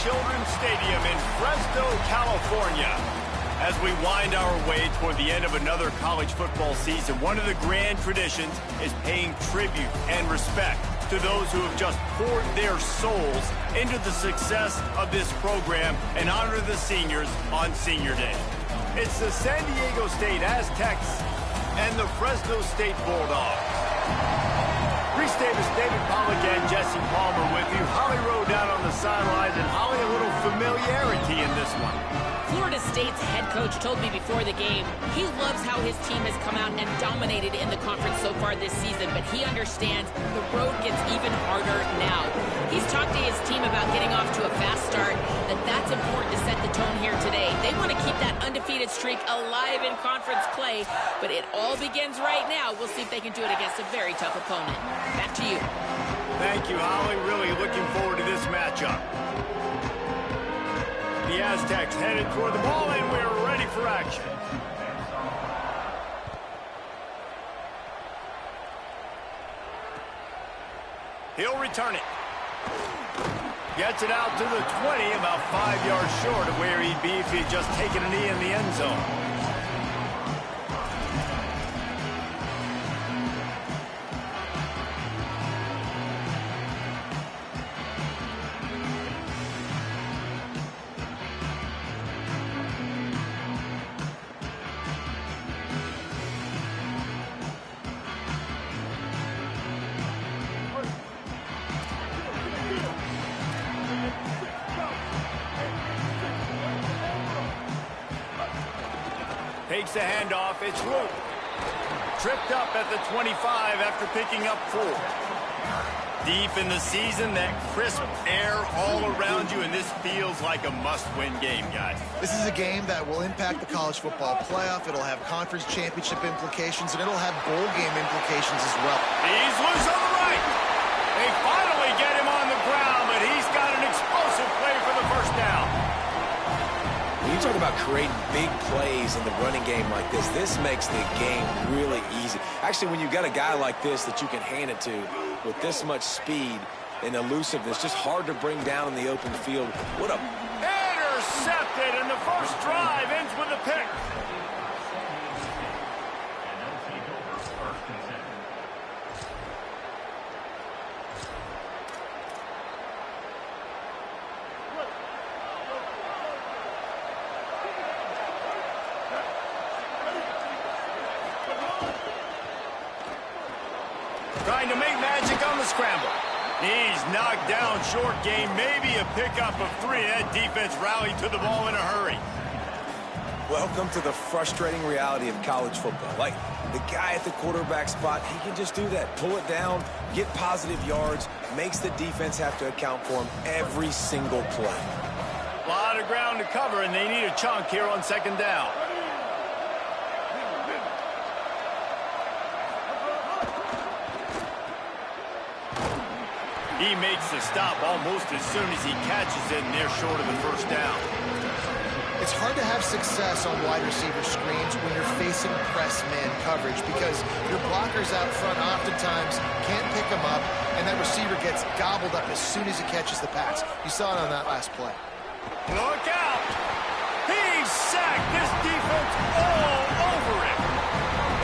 Children's Stadium in Fresno, California. As we wind our way toward the end of another college football season, one of the grand traditions is paying tribute and respect to those who have just poured their souls into the success of this program and honor the seniors on Senior Day. It's the San Diego State Aztecs and the Fresno State Bulldogs. Reese Davis, David Pollack, and Jesse Palmer with you. Holly Rowe down on the sidelines, and Holly, a little familiarity in this one. Florida State's head coach told me before the game he loves how his team has come out and dominated in the conference so far this season, but he understands the road gets even harder now. He's talked to his team about getting off to a fast start, that's important to set the tone here today. They want to keep that undefeated streak alive in conference play, but it all begins right now. We'll see if they can do it against a very tough opponent. Back to you. Thank you, Holly. Really looking forward to this matchup. The Aztecs headed toward the ball, and we're ready for action. He'll return it. Gets it out to the 20, about 5 yards short of where he'd be if he'd just taken a knee in the end zone. Takes the handoff. It's Luke. Tripped up at the 25 after picking up 4. Deep in the season, that crisp air all around you, and this feels like a must-win game, guys. This is a game that will impact the college football playoff. It'll have conference championship implications, and it'll have bowl game implications as well. He's loose on the right. They finally get him on the ground, but he's got an explosive play for the first down. When you talk about creating big plays in the running game like this makes the game really easy. Actually, when you've got a guy like this that you can hand it to with this much speed and elusiveness, just hard to bring down in the open field. What a... Intercepted, and the first drive ends with a pick. Trying to make magic on the scramble. He's knocked down short game, maybe a pickup of 3. That defense rallied to the ball in a hurry. Welcome to the frustrating reality of college football. Like, the guy at the quarterback spot, he can just do that. Pull it down, get positive yards, makes the defense have to account for him every single play. A lot of ground to cover, and they need a chunk here on second down. He makes the stop almost as soon as he catches it, and they're short of the first down. It's hard to have success on wide receiver screens when you're facing press man coverage because your blockers out front oftentimes can't pick them up, and that receiver gets gobbled up as soon as he catches the pass. You saw it on that last play. Look out! He's sacked. This defense all over him.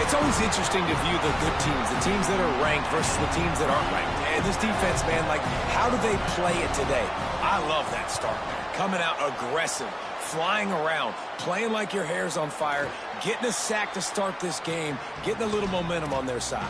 It's always interesting to view the good teams, the teams that are ranked versus the teams that aren't ranked. And this defense, man, like, how do they play it today? I love that start. Coming out aggressive, flying around, playing like your hair's on fire, getting a sack to start this game, getting a little momentum on their side.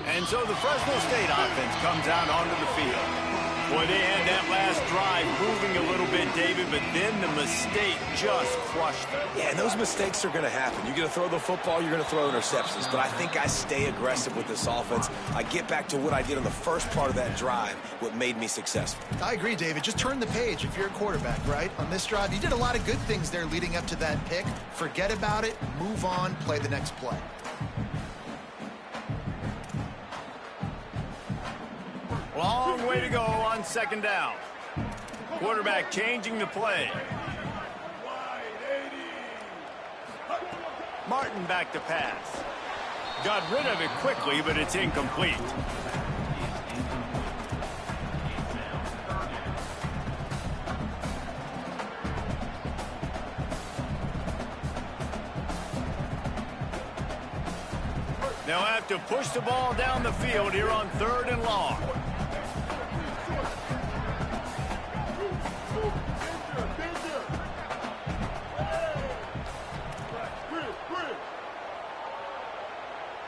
And so the Fresno State offense comes out onto the field. Boy, they had that last drive moving a little bit, David, but then the mistake just crushed them. Yeah, and those mistakes are going to happen. You're going to throw the football, you're going to throw interceptions. But I think I stay aggressive with this offense. I get back to what I did on the first part of that drive, what made me successful. I agree, David. Just turn the page if you're a quarterback, right? On this drive, you did a lot of good things there leading up to that pick. Forget about it, move on, play the next play. Long way to go on second down. Quarterback changing the play. Martin back to pass. Got rid of it quickly, but it's incomplete. They'll have to push the ball down the field here on 3rd and long.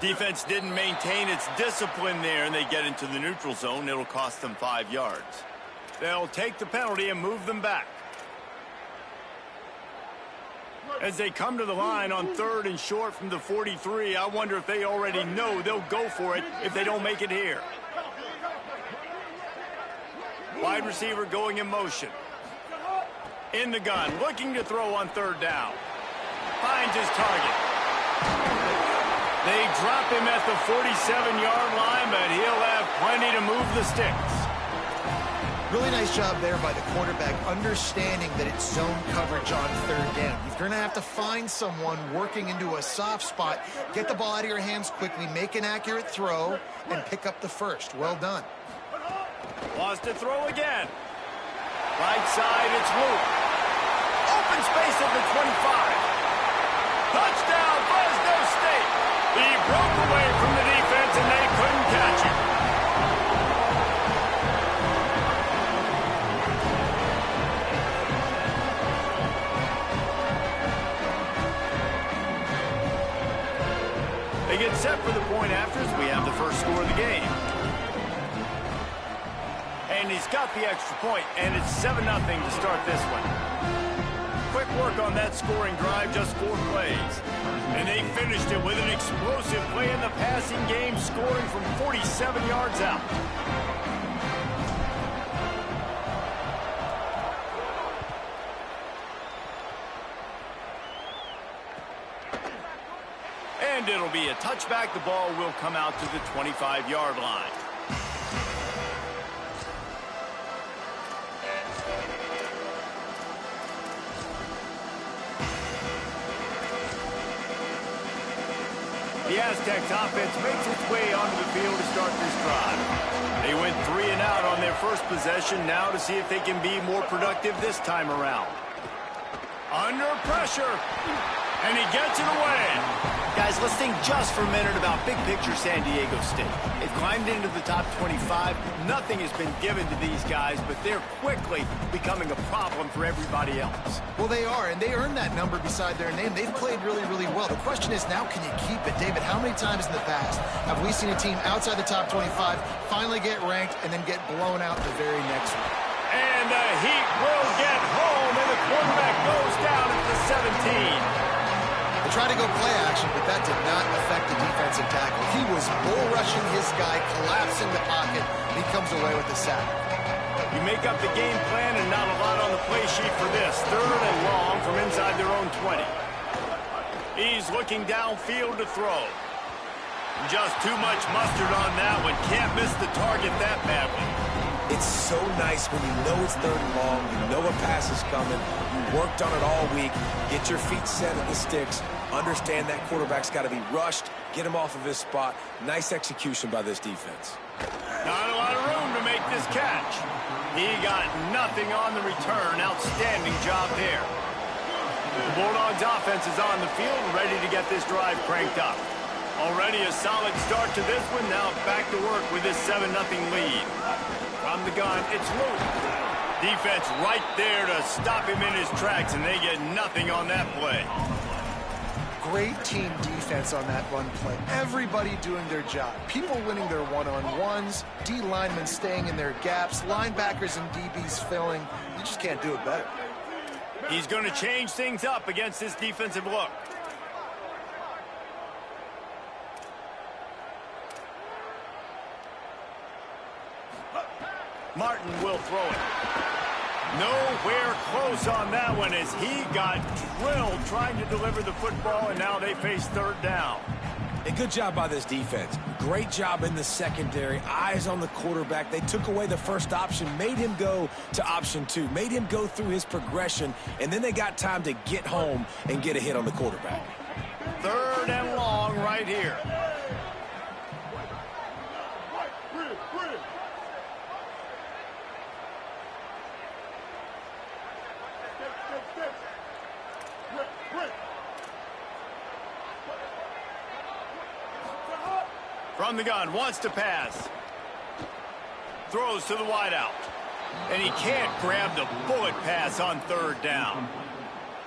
Defense didn't maintain its discipline there, and they get into the neutral zone. It'll cost them 5 yards. They'll take the penalty and move them back. As they come to the line on 3rd and short from the 43, I wonder if they already know they'll go for it if they don't make it here. Wide receiver going in motion. In the gun, looking to throw on 3rd down. Finds his target. They drop him at the 47-yard line, but he'll have plenty to move the sticks. Really nice job there by the quarterback, understanding that it's zone coverage on 3rd down. You're going to have to find someone working into a soft spot, get the ball out of your hands quickly, make an accurate throw, and pick up the first. Well done. Wants to throw again. Right side, it's Luke. Open space at the 25. Touchdown, Fresno State. He broke away from the defense, and they couldn't catch him. They get set for the point afters. We have the first score of the game. And he's got the extra point, and it's 7-0 to start this one. Quick work on that scoring drive, just 4 plays. And they finished it with an explosive play in the passing game, scoring from 47 yards out. And it'll be a touchback. The ball will come out to the 25-yard line. The Aztecs offense makes its way onto the field to start this drive. They went 3 and out on their first possession, now to see if they can be more productive this time around. Under pressure, and he gets it away. Guys, let's think just for a minute about big picture San Diego State. They've climbed into the top 25. Nothing has been given to these guys, but they're quickly becoming a problem for everybody else. Well, they are, and they earned that number beside their name. They've played really, really well. The question is, now can you keep it? David, how many times in the past have we seen a team outside the top 25 finally get ranked and then get blown out the very next one? And the Heat will get home, and the quarterback goes down at the 17. They tried to go play action, but that did not affect the defensive tackle. He was bull rushing his guy, collapsing the pocket, and he comes away with the sack. You make up the game plan, and not a lot on the play sheet for this. 3rd and long from inside their own 20. He's looking downfield to throw. Just too much mustard on that one. Can't miss the target that badly. It's so nice when you know it's 3rd and long, you know a pass is coming, you worked on it all week, get your feet set at the sticks, understand that quarterback's got to be rushed, get him off of his spot. Nice execution by this defense. Not a lot of room to make this catch. He got nothing on the return. Outstanding job there. The Bulldogs offense is on the field, ready to get this drive cranked up. Already a solid start to this one. Now back to work with this 7-0 lead. From the gun, it's Luke. Defense right there to stop him in his tracks, and they get nothing on that play. Great team defense on that run play. Everybody doing their job. People winning their one-on-ones, D linemen staying in their gaps, linebackers and DBs filling. You just can't do it better. He's going to change things up against this defensive look. Martin will throw it. Nowhere close on that one as he got drilled trying to deliver the football, and now they face 3rd down. A good job by this defense. Great job in the secondary. Eyes on the quarterback. They took away the first option, made him go to option 2, made him go through his progression, and then they got time to get home and get a hit on the quarterback. 3rd and long right here. From the gun, wants to pass. Throws to the wideout. And he can't grab the bullet pass on third down.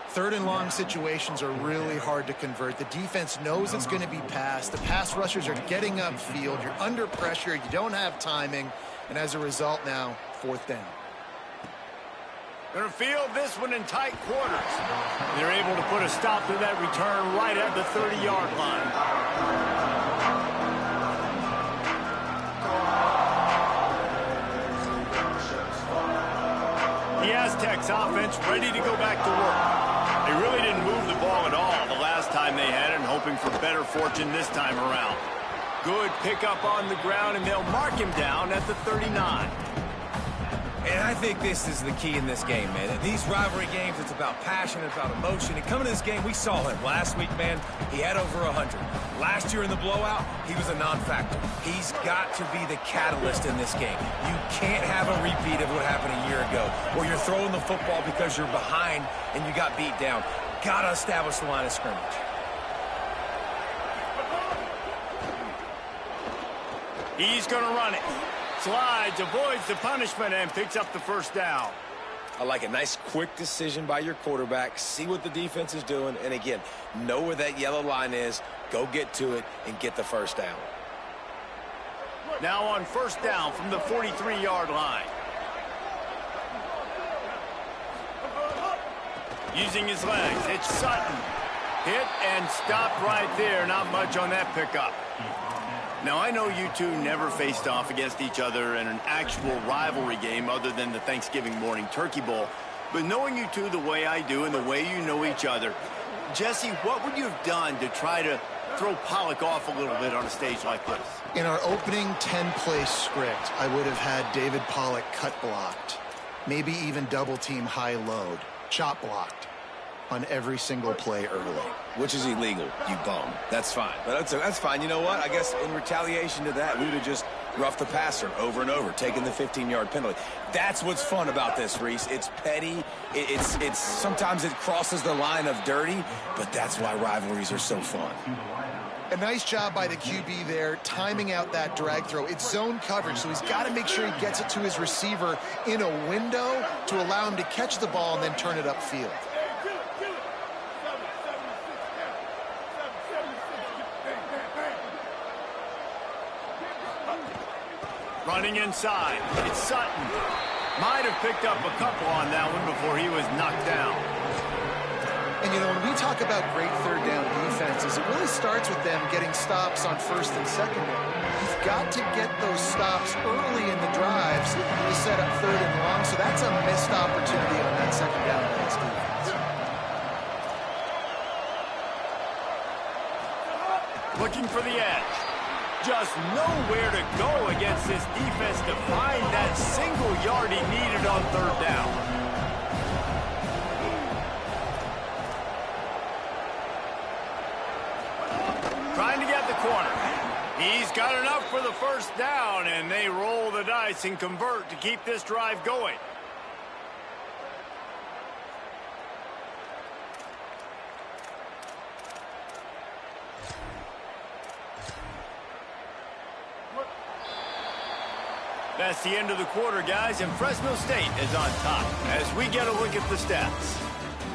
Third and long situations are really hard to convert. The defense knows it's going to be passed. The pass rushers are getting upfield. You're under pressure. You don't have timing. And as a result now, fourth down. Gonna field this one in tight quarters. They're able to put a stop to that return right at the 30-yard line. The Aztecs offense ready to go back to work. They really didn't move the ball at all the last time they had it, and hoping for better fortune this time around. Good pickup on the ground, and they'll mark him down at the 39. And I think this is the key in this game, man. In these rivalry games, it's about passion, it's about emotion. And coming to this game, we saw him last week, man. He had over 100. Last year in the blowout, he was a non-factor. He's got to be the catalyst in this game. You can't have a repeat of what happened a year ago, where you're throwing the football because you're behind and you got beat down. Got to establish the line of scrimmage. He's going to run it. Slides, avoids the punishment, and picks up the first down. I like a nice, quick decision by your quarterback. See what the defense is doing, and again, know where that yellow line is. Go get to it and get the first down. Now on first down from the 43-yard line. Using his legs, it's Sutton. Hit and stopped right there. Not much on that pickup. Now, I know you two never faced off against each other in an actual rivalry game other than the Thanksgiving morning Turkey Bowl. But knowing you two the way I do and the way you know each other, Jesse, what would you have done to try to throw Pollock off a little bit on a stage like this? In our opening 10-play script, I would have had David Pollock cut blocked, maybe even double-team high load, chop blocked on every single play early. Which is illegal, you bum. That's fine. But that's fine. You know what? I guess in retaliation to that, we would have just roughed the passer over and over, taking the 15-yard penalty. That's what's fun about this, Reese. It's petty. It's sometimes it crosses the line of dirty, but that's why rivalries are so fun. A nice job by the QB there, timing out that drag throw. It's zone coverage, so he's got to make sure he gets it to his receiver in a window to allow him to catch the ball and then turn it upfield. Running inside, it's Sutton. Might have picked up a couple on that one before he was knocked down. And, you know, when we talk about great third down defenses, it really starts with them getting stops on first and second down. You've got to get those stops early in the drives to set up third and long, so that's a missed opportunity on that second down by this defense. Looking for the edge. Just nowhere to go against this defense to find that single yard he needed on third down. Trying to get the corner. He's got enough for the first down, and they roll the dice and convert to keep this drive going. That's the end of the quarter, guys, and Fresno State is on top as we get a look at the stats.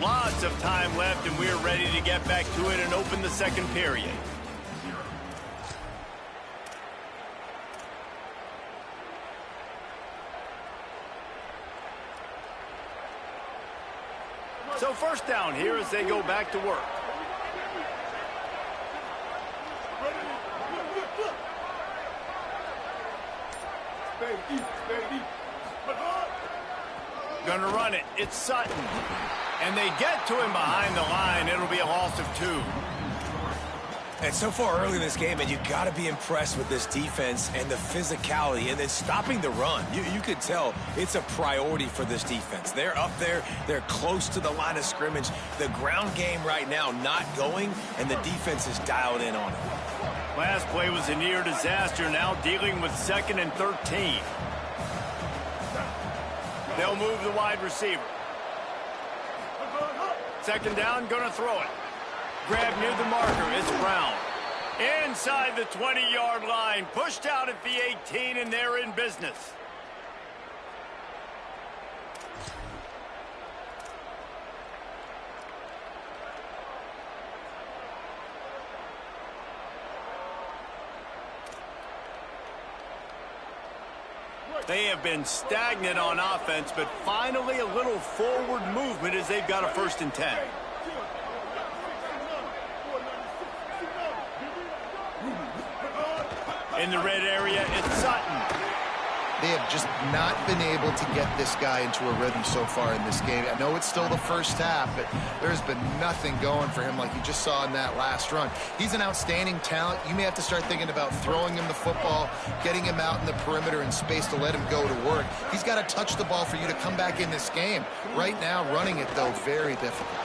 Lots of time left, and we're ready to get back to it and open the second period. So first down here as they go back to work. Gonna run it. It's Sutton. And they get to him behind the line. It'll be a loss of 2. And so far early in this game, and you got to be impressed with this defense and the physicality and then stopping the run. You could tell it's a priority for this defense. They're up there. They're close to the line of scrimmage. The ground game right now not going, and the defense is dialed in on it. Last play was a near disaster. Now dealing with 2nd and 13. They'll move the wide receiver. Second down, going to throw it. Grab near the marker. It's Brown. Inside the 20-yard line. Pushed out at the 18, and they're in business. They have been stagnant on offense, but finally a little forward movement as they've got a 1st and 10. In the red area, it's Sutton. They have just not been able to get this guy into a rhythm so far in this game. I know it's still the first half, but there's been nothing going for him like you just saw in that last run. He's an outstanding talent. You may have to start thinking about throwing him the football, getting him out in the perimeter in space to let him go to work. He's got to touch the ball for you to come back in this game. Right now, running it, though, very difficult.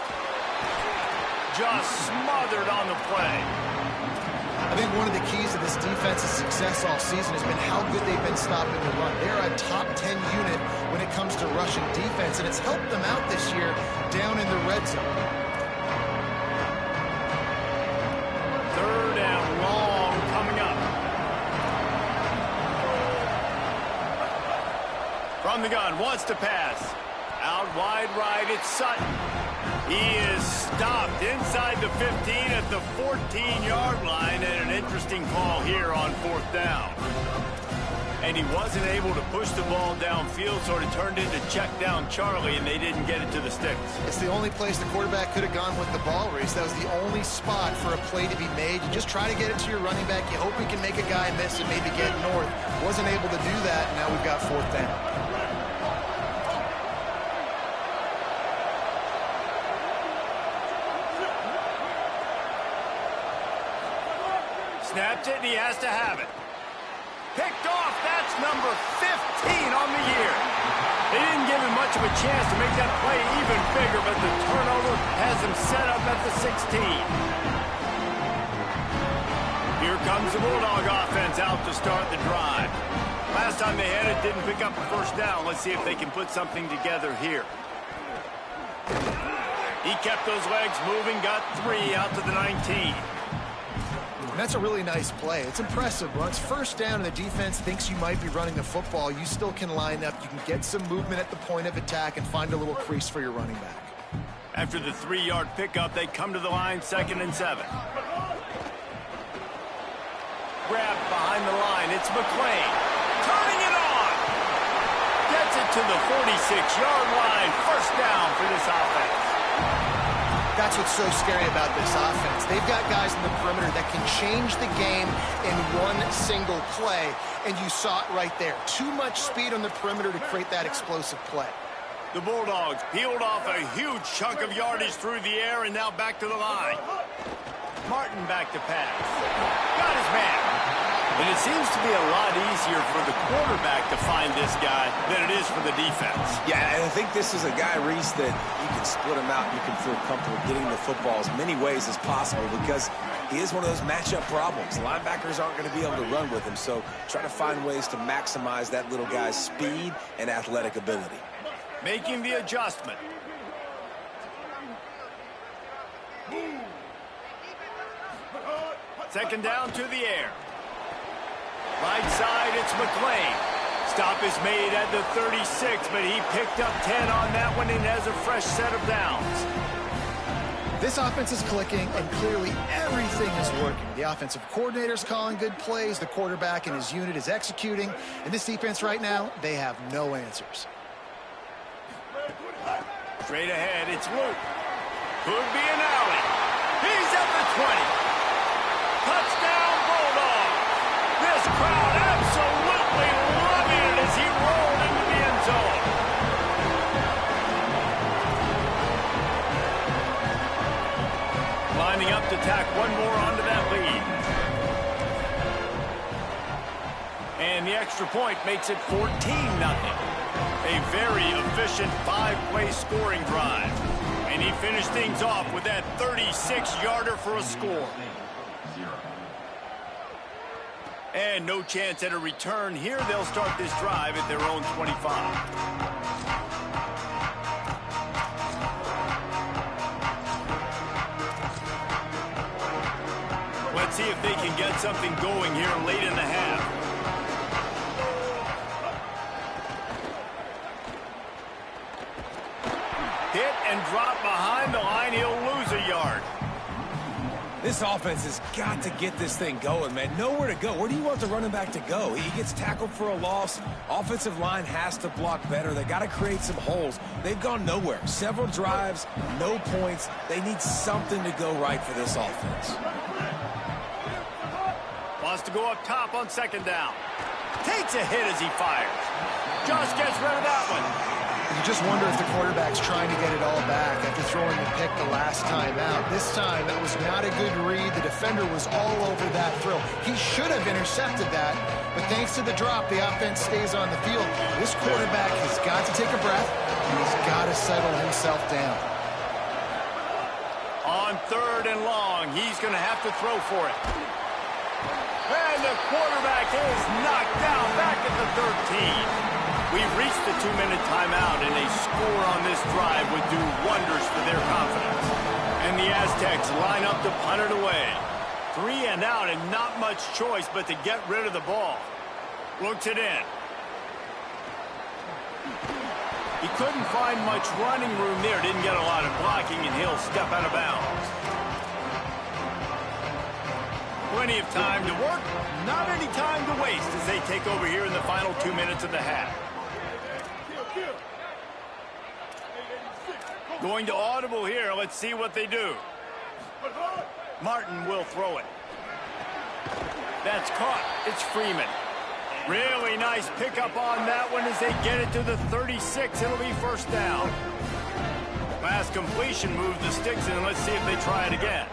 Just smothered on the play. I think one of the keys to this defense's success all season has been how good they've been stopping the run. They're a top 10 unit when it comes to rushing defense, and it's helped them out this year down in the red zone. 3rd and long coming up. From the gun, wants to pass. Out wide right, it's Sutton. He is stopped inside the 15 at the 14-yard line, and an interesting call here on 4th down. And he wasn't able to push the ball downfield, so it turned into check down Charlie, and they didn't get it to the sticks. It's the only place the quarterback could have gone with the ball race. That was the only spot for a play to be made. You just try to get it to your running back. You hope he can make a guy miss and maybe get north. Wasn't able to do that, and now we've got 4th down. Snapped it, and he has to have it. Picked off, that's number 15 on the year. They didn't give him much of a chance to make that play even bigger, but the turnover has him set up at the 16. Here comes the Bulldog offense out to start the drive. Last time they had it, didn't pick up a 1st down. Let's see if they can put something together here. He kept those legs moving, got 3 out to the 19. And that's a really nice play. It's impressive. Once 1st down and the defense thinks you might be running the football, you still can line up. You can get some movement at the point of attack and find a little crease for your running back. After the 3-yard pickup, they come to the line, 2nd and 7. Grabbed behind the line, it's McClain. Turning it on! Gets it to the 46-yard line. 1st down for this offense. That's what's so scary about this offense. They've got guys in the perimeter that can change the game in one single play, and you saw it right there. Too much speed on the perimeter to create that explosive play. The Bulldogs peeled off a huge chunk of yardage through the air, and now back to the line. Martin back to pass. Got his man. And it seems to be a lot easier for the quarterback to find this guy than it is for the defense. Yeah, and I think this is a guy, Reese, that you can split him out. You can feel comfortable getting the football as many ways as possible because he is one of those matchup problems. Linebackers aren't going to be able to run with him, so try to find ways to maximize that little guy's speed and athletic ability. Making the adjustment. Second down to the air. Right side, it's McClain. Stop is made at the 36, but he picked up 10 on that one and has a fresh set of downs. This offense is clicking, and clearly everything is working. The offensive coordinator's calling good plays. The quarterback and his unit is executing. And this defense right now, they have no answers. Straight ahead, it's Luke. Could be an alley. He's at the 20. Touchdown, Bulldog. This crowd absolutely loving it as he rolled into the end zone. Lining up to tack one more onto that lead. And the extra point makes it 14-0. A very efficient 5-play scoring drive. And he finished things off with that 36-yarder for a score. And no chance at a return here. They'll start this drive at their own 25. see if they can get something going here late in the half. Hit and drop behind the line. He'll lose a yard. This offense has got to get this thing going, man. Nowhere to go. Where do you want the running back to go? He gets tackled for a loss. Offensive line has to block better. They got to create some holes. They've gone nowhere. Several drives, no points. They need something to go right for this offense. Wants to go up top on second down. Takes a hit as he fires. Just gets rid of that one. You just wonder if the quarterback's trying to get it all back after throwing the pick the last time out. This time, that was not a good read. The defender was all over that throw. He should have intercepted that, but thanks to the drop, the offense stays on the field. This quarterback has got to take a breath, and he's got to settle himself down. On third and long, he's going to have to throw for it. And the quarterback is knocked down back at the 13. We've reached the 2-minute timeout, and a score on this drive would do wonders for their confidence. And the Aztecs line up to punt it away. 3 and out, and not much choice but to get rid of the ball. Looks it in. He couldn't find much running room there. Didn't get a lot of blocking, and he'll step out of bounds. Plenty of time to work, not any time to waste as they take over here in the final 2 minutes of the half. Going to audible here. Let's see what they do. Martin will throw it. That's caught. It's Freeman. Really nice pickup on that one as they get it to the 36. It'll be first down. Last completion moved the sticks in. Let's see if they try it again.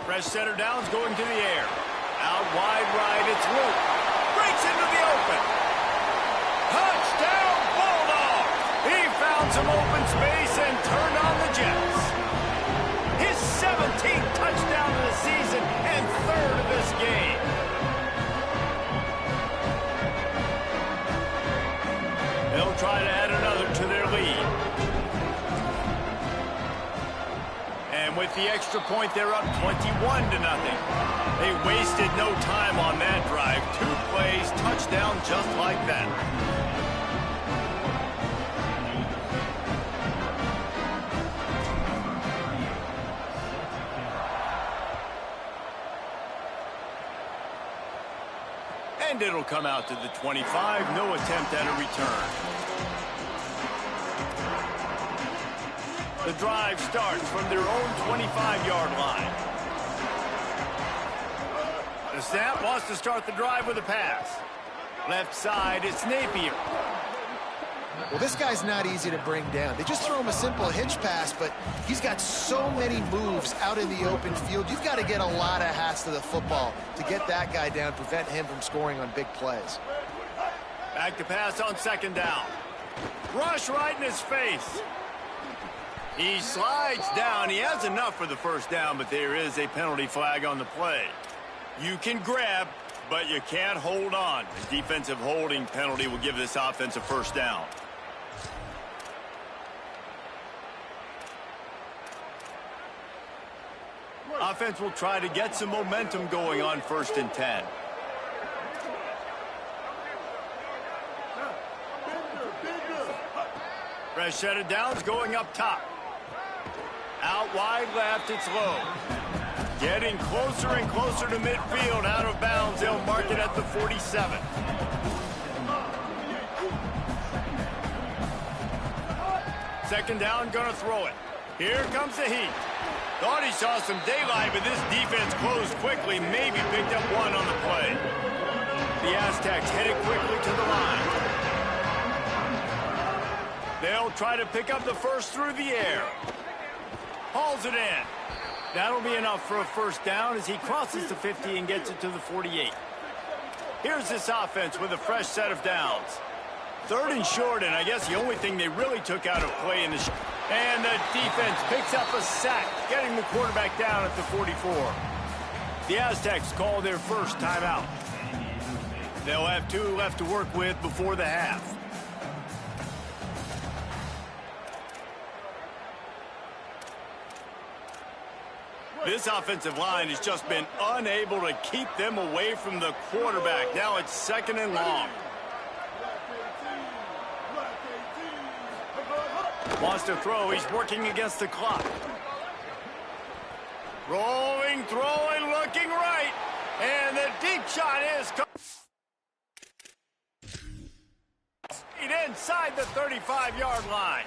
Fresh center downs going to the air. Out wide right. It's Luke. Breaks into the open. Touchdown, Bulldog! He found some open space and turned on the Jets. His 17th touchdown of the season and third of this game. They'll try to add another to their lead. And with the extra point, they're up 21-0. They wasted no time on that drive. 2 plays, touchdown just like that. And it'll come out to the 25. No attempt at a return. The drive starts from their own 25-yard line. The snap wants to start the drive with a pass. Left side, it's Napier. Well, this guy's not easy to bring down. They just throw him a simple hitch pass, but he's got so many moves out in the open field. You've got to get a lot of hats to the football to get that guy down, prevent him from scoring on big plays. Back to pass on second down. Rush right in his face. He slides down. He has enough for the first down, but there is a penalty flag on the play. You can grab, but you can't hold on. The defensive holding penalty will give this offense a first down. Offense will try to get some momentum going on 1st and 10. Fresh set of downs going up top. Out wide left, it's low. Getting closer and closer to midfield, out of bounds. They'll mark it at the 47. Second down, gonna throw it. Here comes the heat. Thought he saw some daylight, but this defense closed quickly. Maybe picked up one on the play. The Aztecs headed quickly to the line. They'll try to pick up the first through the air. Hauls it in. That'll be enough for a first down as he crosses the 50 and gets it to the 48. Here's this offense with a fresh set of downs. 3rd and short, and I guess the only thing they really took out of play in the... And the defense picks up a sack, getting the quarterback down at the 44. The Aztecs call their first timeout. They'll have 2 left to work with before the half. This offensive line has just been unable to keep them away from the quarterback. Now it's 2nd and long. Wants to throw. He's working against the clock. Rolling, throwing, looking right. And the deep shot is inside the 35-yard line.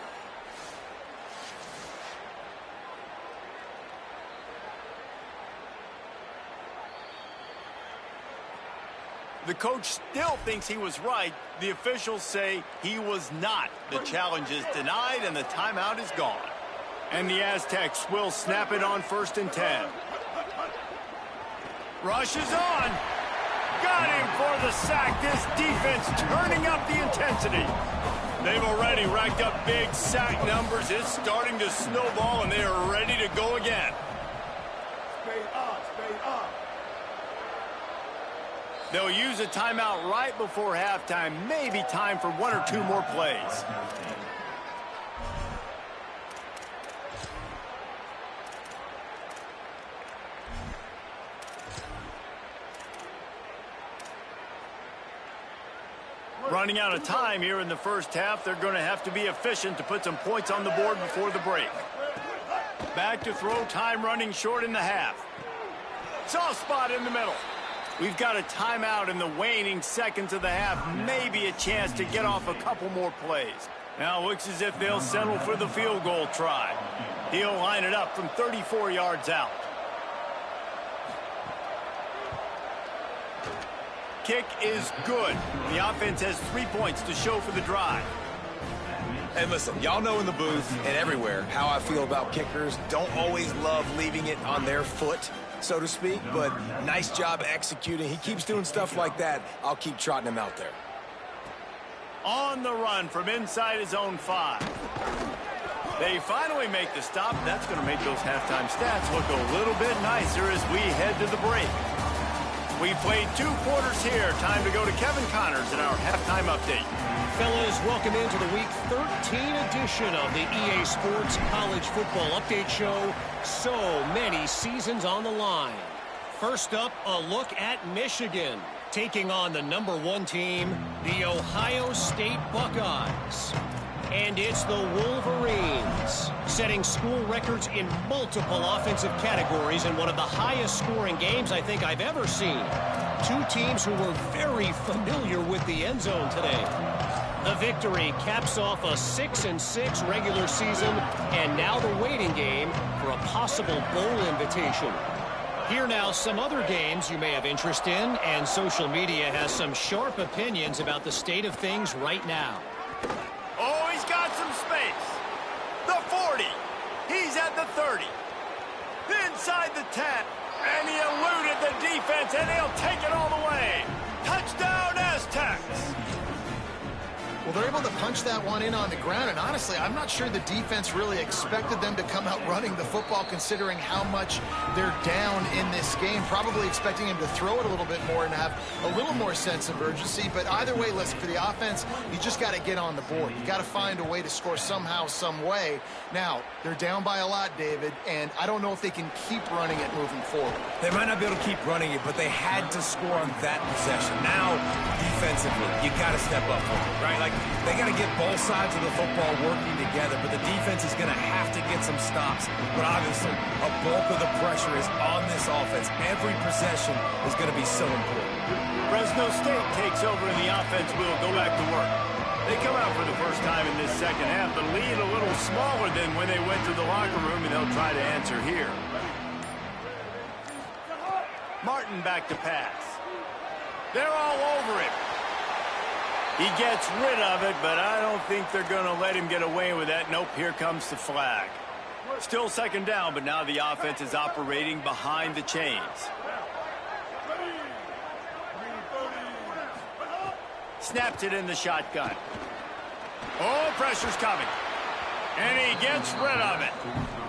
The coach still thinks he was right. The officials say he was not. The challenge is denied, and the timeout is gone. And the Aztecs will snap it on 1st and 10. Rushes on. Got him for the sack. This defense turning up the intensity. They've already racked up big sack numbers. It's starting to snowball, and they are ready to go again. They'll use a timeout right before halftime. Maybe time for 1 or 2 more plays. Running out of time here in the first half. They're going to have to be efficient to put some points on the board before the break. Back to throw. Time running short in the half. Soft spot in the middle. We've got a timeout in the waning seconds of the half. Maybe a chance to get off a couple more plays. Now it looks as if they'll settle for the field goal try. He'll line it up from 34 yards out. Kick is good. The offense has 3 points to show for the drive. And listen, y'all know in the booth and everywhere how I feel about kickers. Don't always love leaving it on their foot, so to speak, but nice job executing. He keeps doing stuff like that. I'll keep trotting him out there. On the run from inside his own 5. They finally make the stop. That's going to make those halftime stats look a little bit nicer as we head to the break. We played 2 quarters here. Time to go to Kevin Connors in our halftime update. Fellas, welcome into the Week 13 edition of the EA Sports College Football Update Show. So many seasons on the line. First up, a look at Michigan, taking on the #1 team, the Ohio State Buckeyes. And it's the Wolverines, setting school records in multiple offensive categories in one of the highest scoring games I think I've ever seen. 2 teams who were very familiar with the end zone today. The victory caps off a 6-6 regular season, and now the waiting game for a possible bowl invitation. Here now some other games you may have interest in, and social media has some sharp opinions about the state of things right now. Oh, he's got some space. The 40. He's at the 30. Inside the 10. And he eluded the defense, and he'll take it all the way. Touchdown, Aztecs. Well, they're able to punch that one in on the ground, and honestly, I'm not sure the defense really expected them to come out running the football considering how much they're down in this game. Probably expecting him to throw it a little bit more and have a little more sense of urgency. But either way, listen, for the offense, you just got to get on the board. You got to find a way to score somehow, some way. Now, they're down by a lot, David, and I don't know if they can keep running it moving forward. They might not be able to keep running it, but they had to score on that possession. Now, defensively, you got to step up for it, right? Like, they got to get both sides of the football working together, but the defense is going to have to get some stops. But obviously, a bulk of the pressure is on this offense. Every possession is going to be so important. Fresno State takes over, and the offense will go back to work. They come out for the first time in this second half. The lead a little smaller than when they went to the locker room, and they'll try to answer here. Martin back to pass. They're all over him. He gets rid of it, but I don't think they're going to let him get away with that. Nope, here comes the flag. Still second down, but now the offense is operating behind the chains. Snaps it in the shotgun. Oh, pressure's coming. And he gets rid of it.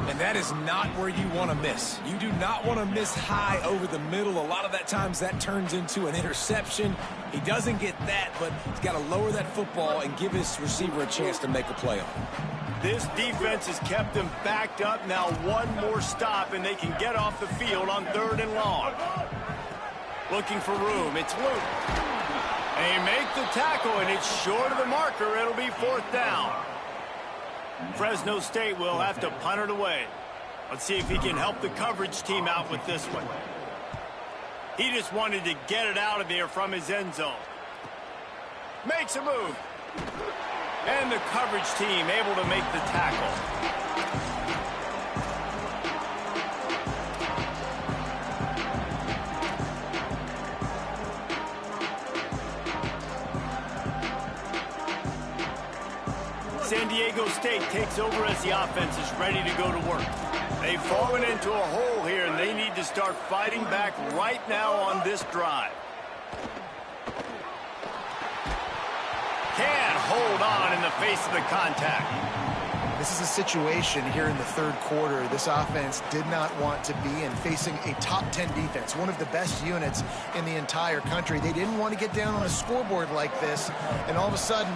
And that is not where you want to miss. You do not want to miss high over the middle. A lot of that times that turns into an interception. He doesn't get that, but he's got to lower that football and give his receiver a chance to make a play on it. This defense has kept them backed up. Now one more stop, and they can get off the field on 3rd and long. Looking for room. It's Luke. They make the tackle, and it's short of the marker. It'll be 4th down. Fresno State will have to punt it away. Let's see if he can help the coverage team out with this one. He just wanted to get it out of there from his end zone. Makes a move. And the coverage team able to make the tackle. San Diego State takes over as the offense is ready to go to work. They've fallen into a hole here, and they need to start fighting back right now on this drive. Can't hold on in the face of the contact. This is a situation here in the 3rd quarter this offense did not want to be in, facing a top 10 defense, one of the best units in the entire country. They didn't want to get down on a scoreboard like this and all of a sudden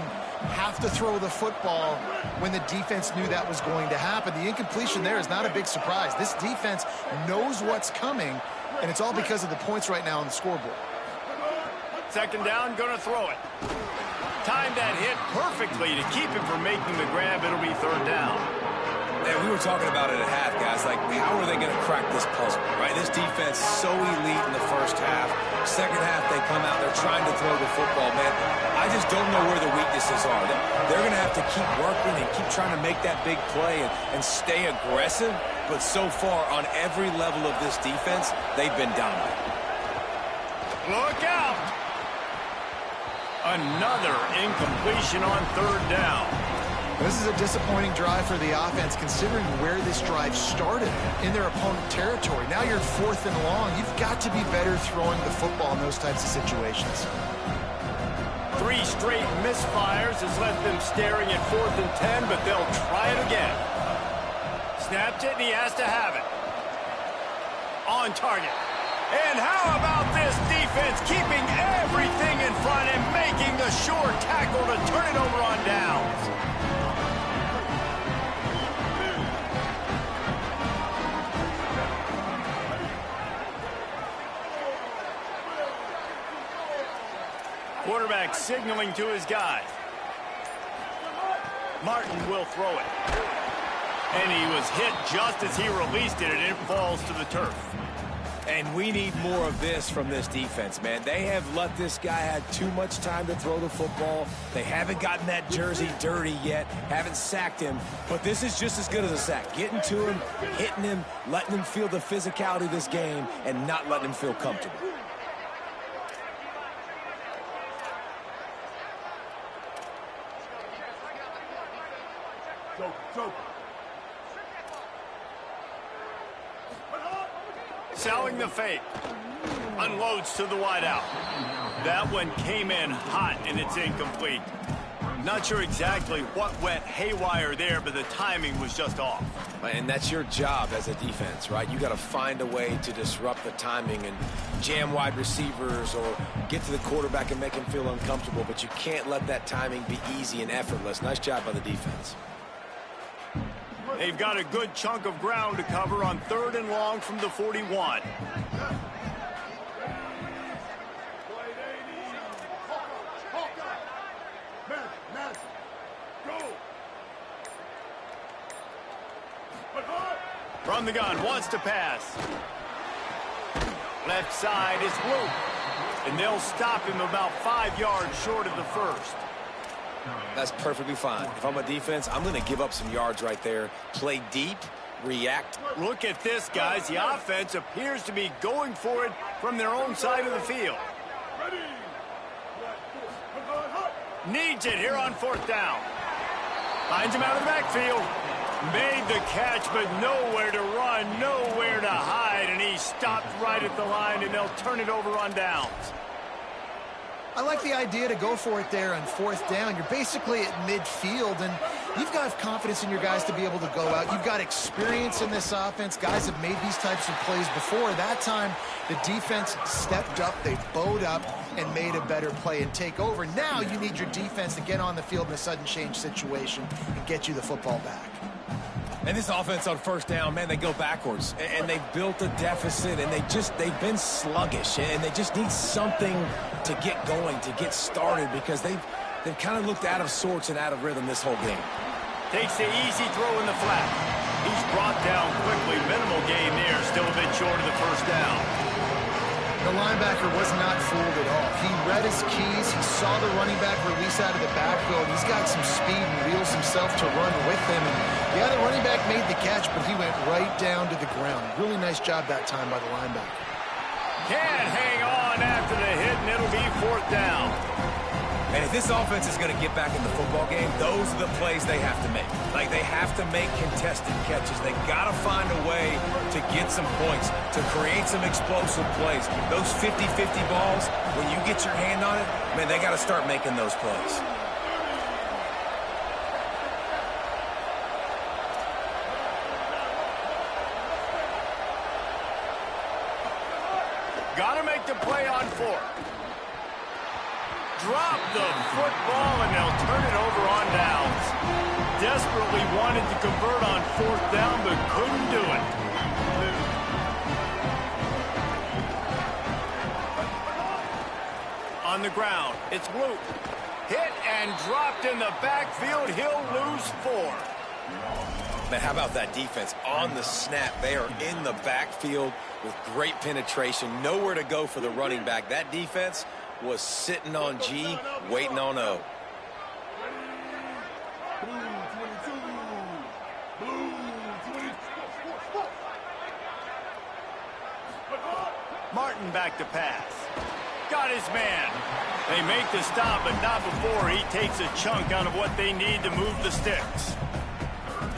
have to throw the football when the defense knew that was going to happen. The incompletion there is not a big surprise. This defense knows what's coming, and it's all because of the points right now on the scoreboard. 2nd down, gonna throw it. Timed that hit perfectly to keep him from making the grab. It'll be 3rd down. And we were talking about it at half, guys. Like, how are they going to crack this puzzle, right? This defense so elite in the 1st half. 2nd half, they come out, they're trying to throw the football, man. I just don't know where the weaknesses are. They're going to have to keep working and keep trying to make that big play and stay aggressive. But so far, on every level of this defense, they've been dominant. Look out! Another incompletion on 3rd down. This is a disappointing drive for the offense, considering where this drive started in their opponent territory. Now you're 4th and long. You've got to be better throwing the football in those types of situations. 3 straight misfires has left them staring at 4th and 10, but they'll try it again. Snapped it, and he has to have it. On target. And how about this defense keeping everything in front and making the sure tackle to turn it over on downs? Quarterback signaling to his guys. Martin will throw it. And he was hit just as he released it, and it falls to the turf. And we need more of this from this defense, man. They have let this guy have too much time to throw the football. They haven't gotten that jersey dirty yet, haven't sacked him. But this is just as good as a sack. Getting to him, hitting him, letting him feel the physicality of this game, and not letting him feel comfortable. Selling the fake. Unloads to the wideout. That one came in hot, and it's incomplete. Not sure exactly what went haywire there, but the timing was just off. And that's your job as a defense, right? You got to find a way to disrupt the timing and jam wide receivers or get to the quarterback and make him feel uncomfortable, but you can't let that timing be easy and effortless. Nice job by the defense. They've got a good chunk of ground to cover on 3rd and long from the 41. From the gun, wants to pass. Left side is Luke. And they'll stop him about 5 yards short of the 1st. That's perfectly fine. If I'm a defense, I'm going to give up some yards right there. Play deep, react. Look at this, guys. The offense appears to be going for it from their own side of the field. Needs it here on 4th down. Finds him out of the backfield. Made the catch, but nowhere to run, nowhere to hide, and he stopped right at the line, and they'll turn it over on downs. I like the idea to go for it there on 4th down. You're basically at midfield, and You've got confidence in your guys to be able to go out. You've got experience in this offense. Guys have made these types of plays before. That time, the defense stepped up, they bowed up, and made a better play and take over. Now you need your defense to get on the field in a sudden change situation and get you the football back. And this offense on first down, man, they go backwards. And they've built a deficit, and they've been sluggish. And they just need something to get going, to get started, because they've kind of looked out of sorts and out of rhythm this whole game. Takes the easy throw in the flat. He's brought down quickly. Minimal gain there. Still a bit short of the first down. The linebacker was not fooled at all. He read his keys. He saw the running back release out of the backfield. He's got some speed and wheels himself to run with him. And yeah, the running back made the catch, but he went right down to the ground. Really nice job that time by the linebacker. Can't hang on after the hit, and it'll be fourth down. And if this offense is going to get back in the football game, those are the plays they have to make. Like, they have to make contested catches. They got to find a way to get some points, to create some explosive plays. Those 50-50 balls, when you get your hand on it, man, they got to start making those plays. Got to make the play on fourth. Drop the football, and they'll turn it over on downs. Desperately wanted to convert on fourth down, but couldn't do it. On the ground, it's Luke. Hit and dropped in the backfield. He'll lose 4. Man, how about that defense? On the snap, they are in the backfield with great penetration. Nowhere to go for the running back. That defense was sitting on G, waiting on O. Martin back to pass. Got his man. They make the stop, but not before he takes a chunk out of what they need to move the sticks.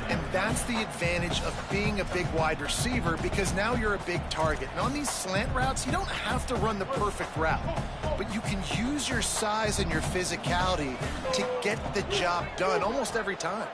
And that's the advantage of being a big wide receiver, because now you're a big target. And on these slant routes, you don't have to run the perfect route, but you can use your size and your physicality to get the job done almost every time.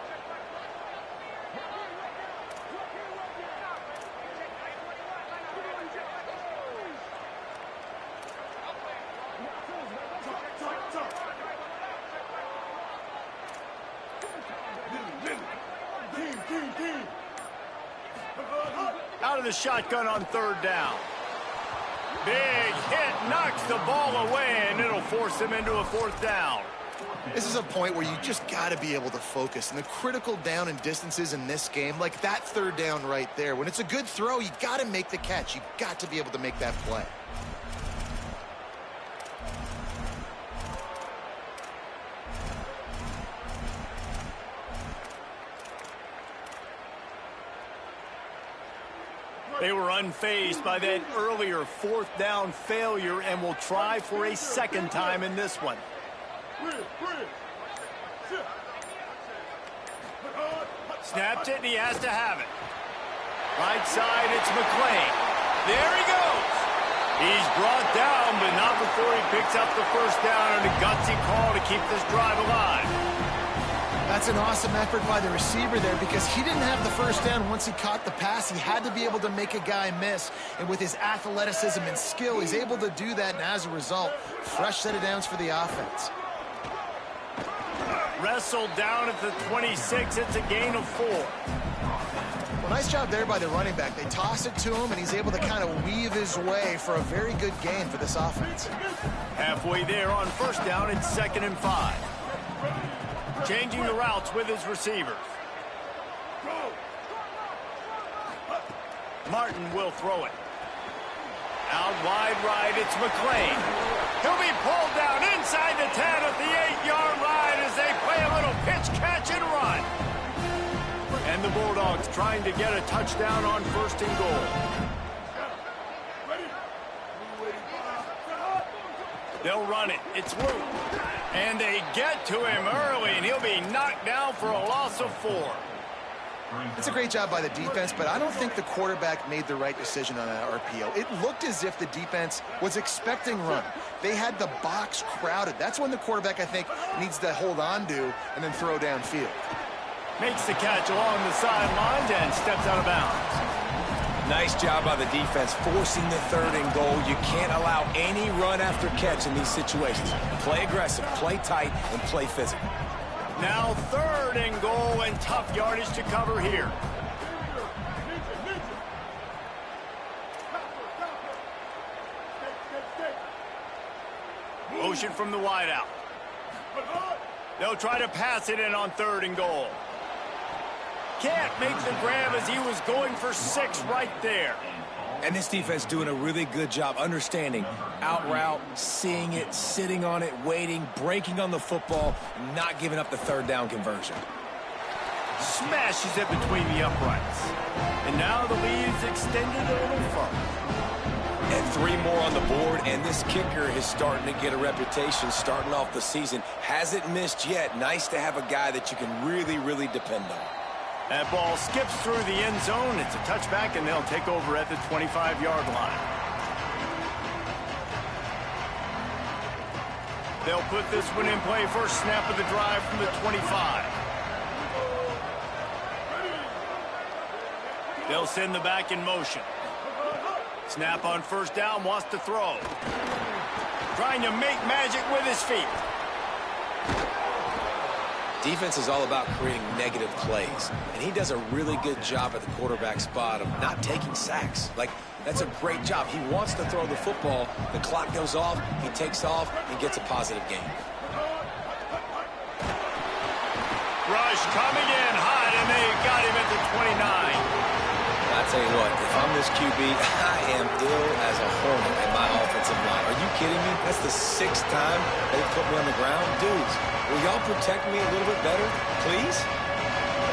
Out of the shotgun on third down. Big hit, knocks the ball away, and it'll force him into a fourth down. This is a point where you just got to be able to focus. And the critical down and distances in this game, like that third down right there, when it's a good throw, you got to make the catch. You got to be able to make that play. They were unfazed by that earlier fourth down failure and will try for a second time in this one. Snaps it, and he has to have it. Right side, it's McClain. There he goes. He's brought down, but not before he picks up the first down and a gutsy call to keep this drive alive. That's an awesome effort by the receiver there, because he didn't have the first down once he caught the pass. He had to be able to make a guy miss, and with his athleticism and skill, he's able to do that, and as a result, fresh set of downs for the offense. Wrestled down at the 26. It's a gain of 4. Well, nice job there by the running back. They toss it to him, and he's able to kind of weave his way for a very good gain for this offense. Halfway there on first down, it's 2nd and 5. Changing the routes with his receivers. Martin will throw it. Out wide right, it's McClain. He'll be pulled down inside the 10 at the 8-yard line as they play a little pitch, catch, and run. And the Bulldogs trying to get a touchdown on 1st and goal. They'll run it. It's Luke. And they get to him early, and he'll be knocked down for a loss of 4. It's a great job by the defense, but I don't think the quarterback made the right decision on that RPO. It looked as if the defense was expecting run. They had the box crowded. That's when the quarterback, I think, needs to hold on to and then throw downfield. Makes the catch along the sidelines and steps out of bounds. Nice job by the defense forcing the 3rd and goal. You can't allow any run after catch in these situations. Play aggressive, play tight, and play physical. Now 3rd and goal and tough yardage to cover here. Motion from the wideout. They'll try to pass it in on 3rd and goal. Can't make the grab as he was going for 6 right there. And this defense doing a really good job understanding out route, seeing it, sitting on it, waiting, breaking on the football, not giving up the 3rd down conversion. Smashes it between the uprights. And now the lead is extended a little further. And 3 more on the board, and this kicker is starting to get a reputation starting off the season. Hasn't missed yet. Nice to have a guy that you can really, really depend on. That ball skips through the end zone. It's a touchback, and they'll take over at the 25-yard line. They'll put this one in play. First snap of the drive from the 25. They'll send the back in motion. Snap on 1st down, wants to throw. Trying to make magic with his feet. Defense is all about creating negative plays, and he does a really good job at the quarterback spot of not taking sacks. Like, that's a great job. He wants to throw the football. The clock goes off, he takes off, and gets a positive gain. Rush coming in hot, and they got him at the 29. I tell you what, if I'm this QB, I am ill as a hornet in my offensive line. Are you kidding me? That's the 6th time they've put me on the ground. Dudes, will y'all protect me a little bit better, please?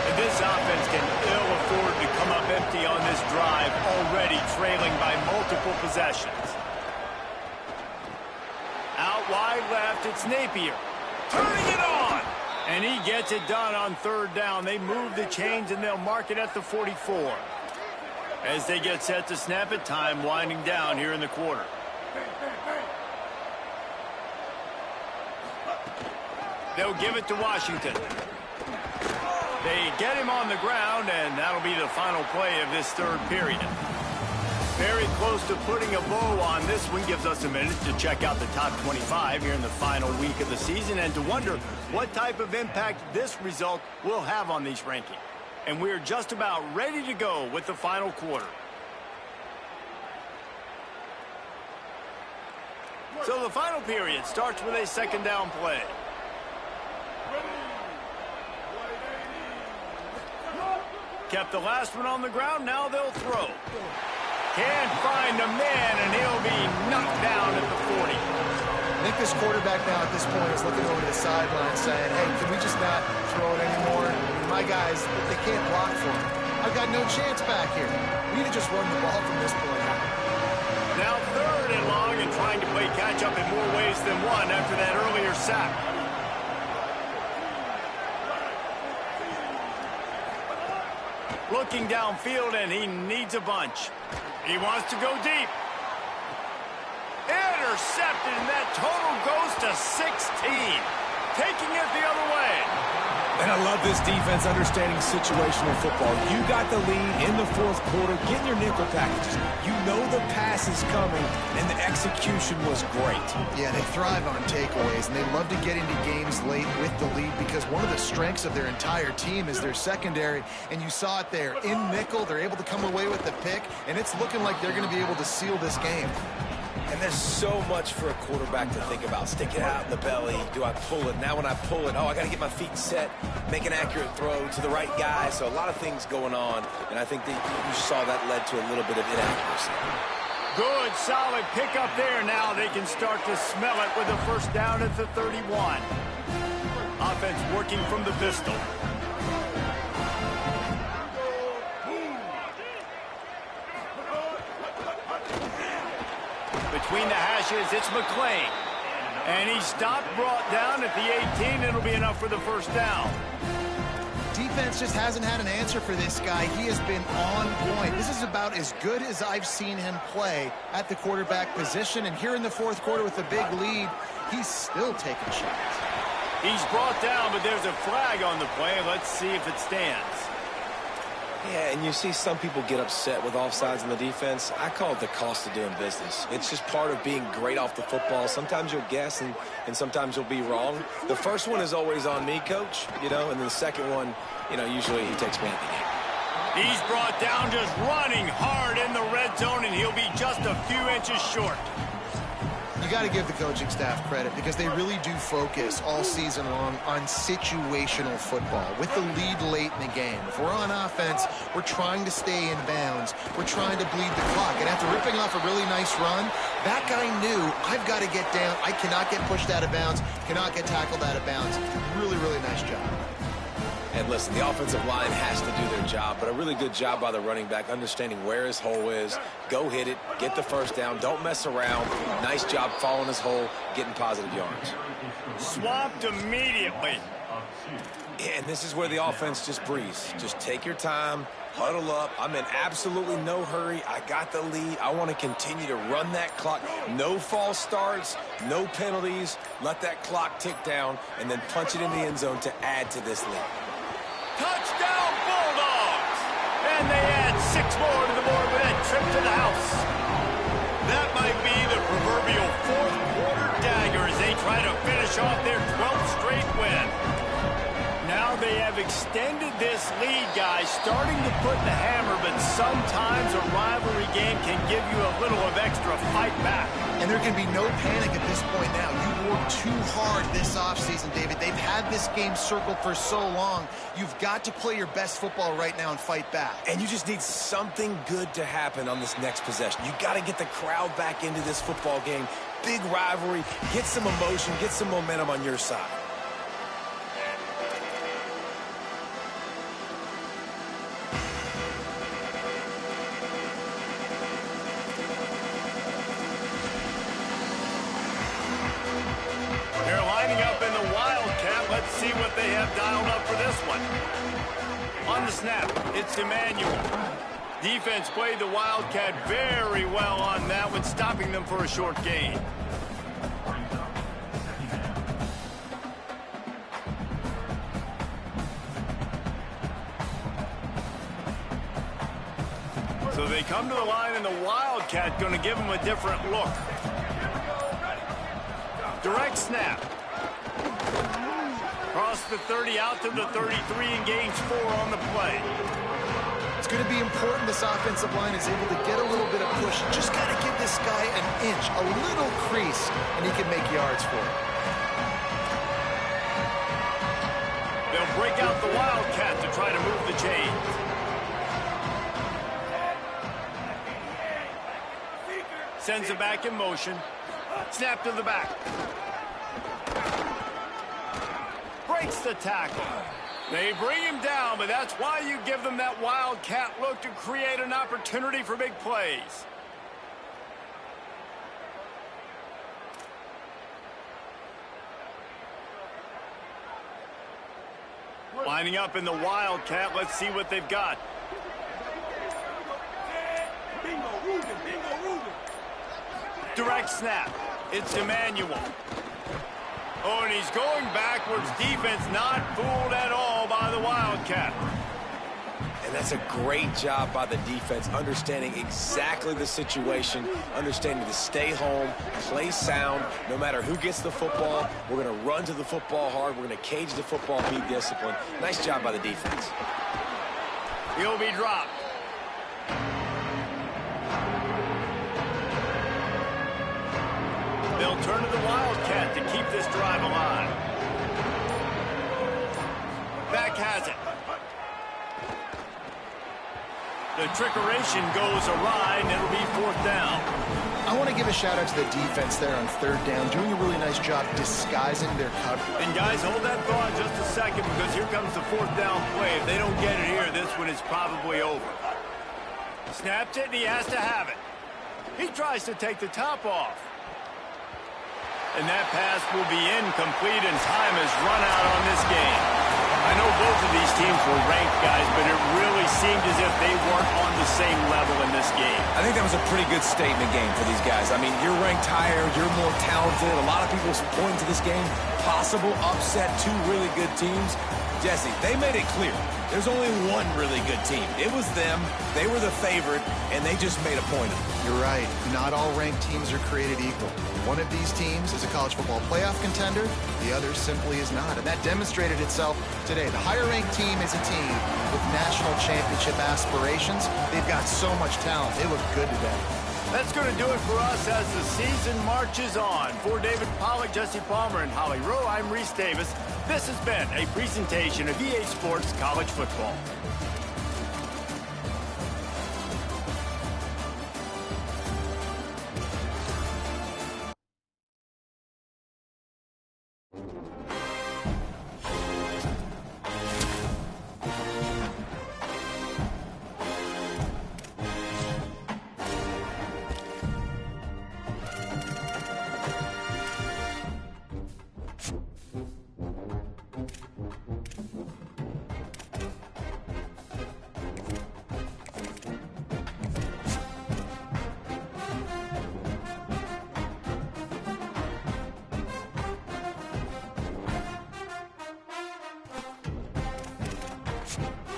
And this offense can ill afford to come up empty on this drive, already trailing by multiple possessions. Out wide left, it's Napier. Turning it on! And he gets it done on 3rd down. They move the chains, and they'll mark it at the 44. As they get set to snap it, time winding down here in the quarter. They'll give it to Washington. They get him on the ground, and that'll be the final play of this 3rd period. Very close to putting a bow on this one. Gives us a minute to check out the top 25 here in the final week of the season and to wonder what type of impact this result will have on these rankings. And we're just about ready to go with the final quarter. So the final period starts with a 2nd down play. Kept the last one on the ground, now they'll throw. Can't find a man, and he'll be knocked down at the 40. I think this quarterback now at this point is looking over the sideline saying, hey, can we just not throw it anymore? My guys, they can't block for me. I've got no chance back here. We need to just run the ball from this point on. Now 3rd and long and trying to play catch-up in more ways than one after that earlier sack. Looking downfield, and he needs a bunch. He wants to go deep. Intercepted, and that total goes to 16. Taking it the other way. And I love this defense understanding situational football. You got the lead in the 4th quarter. Get your nickel packages. You know the pass is coming, and the execution was great. Yeah, they thrive on takeaways, and they love to get into games late with the lead because one of the strengths of their entire team is their secondary, and you saw it there. In nickel, they're able to come away with the pick, and it's looking like they're going to be able to seal this game. And there's so much for a quarterback to think about. Stick it out in the belly. Do I pull it? Now when I pull it, oh, I got to get my feet set, make an accurate throw to the right guy. So a lot of things going on, and I think that you saw that led to a little bit of inaccuracy. Good, solid pickup there. Now they can start to smell it with a 1st down at the 31. Offense working from the pistol. Between the hashes, it's McClain. And he's stopped, brought down at the 18. It'll be enough for the 1st down. Defense just hasn't had an answer for this guy. He has been on point. This is about as good as I've seen him play at the quarterback position. And here in the 4th quarter with a big lead, he's still taking shots. He's brought down, but there's a flag on the play. Let's see if it stands. Yeah, and you see some people get upset with offsides in the defense. I call it the cost of doing business. It's just part of being great off the football. Sometimes you'll guess, and sometimes you'll be wrong. The first one is always on me, Coach, and then the second one, usually he takes me at the game. He's brought down just running hard in the red zone, and he'll be just a few inches short. You got to give the coaching staff credit because they really do focus all season long on situational football with the lead late in the game. If we're on offense, we're trying to stay in bounds. We're trying to bleed the clock. And after ripping off a really nice run, that guy knew, I've got to get down. I cannot get pushed out of bounds, cannot get tackled out of bounds. Really, really nice job. And listen, the offensive line has to do their job, but a really good job by the running back, understanding where his hole is. Go hit it, get the first down, don't mess around. Nice job following his hole, getting positive yards. Swamped immediately. And this is where the offense just breathes. Just take your time, huddle up. I'm in absolutely no hurry. I got the lead. I want to continue to run that clock. No false starts, no penalties. Let that clock tick down, and then punch it in the end zone to add to this lead. Touchdown, Bulldogs! And they add 6 more to the board with that trip to the house. That might be the proverbial fourth quarter dagger as they try to finish off their 12th straight win. Now they have extended this lead, guys, starting to put the hammer, but sometimes a rivalry game can give you a little of extra fight back. And there can be no panic at this point now. You worked too hard this offseason, David. They've had this game circled for so long. You've got to play your best football right now and fight back. And you just need something good to happen on this next possession. You got to get the crowd back into this football game. Big rivalry. Get some emotion. Get some momentum on your side. Let's see what they have dialed up for this one. On the snap, it's Emmanuel. Defense played the Wildcat very well on that one, stopping them for a short gain. So they come to the line, and the Wildcat going to give them a different look. Direct snap. Cross the 30 out to the 33 and gains 4 on the play. It's going to be important this offensive line is able to get a little bit of push. Just got to give this guy an inch, a little crease, and he can make yards for it. They'll break out the Wildcat to try to move the chains. Sends it back in motion. Snap to the back. Breaks the tackle. They bring him down, but that's why you give them that Wildcat look to create an opportunity for big plays. Lining up in the Wildcat, let's see what they've got. Direct snap. It's Emmanuel. Oh, and he's going backwards. Defense not fooled at all by the Wildcat. And that's a great job by the defense, understanding exactly the situation, understanding to stay home, play sound. No matter who gets the football, we're going to run to the football hard. We're going to cage the football, be disciplined. Nice job by the defense. He'll be dropped. They'll turn to the Wildcat to keep this drive alive. Back has it. The trickeration goes awry, and it'll be 4th down. I want to give a shout-out to the defense there on 3rd down, doing a really nice job disguising their coverage. And, guys, hold that thought just a second, because here comes the 4th down play. If they don't get it here, this one is probably over. Snaps it, and he has to have it. He tries to take the top off. And that pass will be incomplete, and time has run out on this game. I know both of these teams were ranked, guys, but it really seemed as if they weren't on the same level in this game. I think that was a pretty good statement game for these guys. I mean, you're ranked higher, you're more talented. A lot of people pointing to this game, possible upset, two really good teams. Jesse, they made it clear. There's only one really good team. It was them. They were the favorite, and they just made a point of it. You're right. Not all ranked teams are created equal. One of these teams is a college football playoff contender. The other simply is not. And that demonstrated itself today. The higher-ranked team is a team with national championship aspirations. They've got so much talent. They look good today. That's going to do it for us as the season marches on. For David Pollack, Jesse Palmer, and Holly Rowe, I'm Reese Davis. This has been a presentation of EA Sports College Football. Thank you.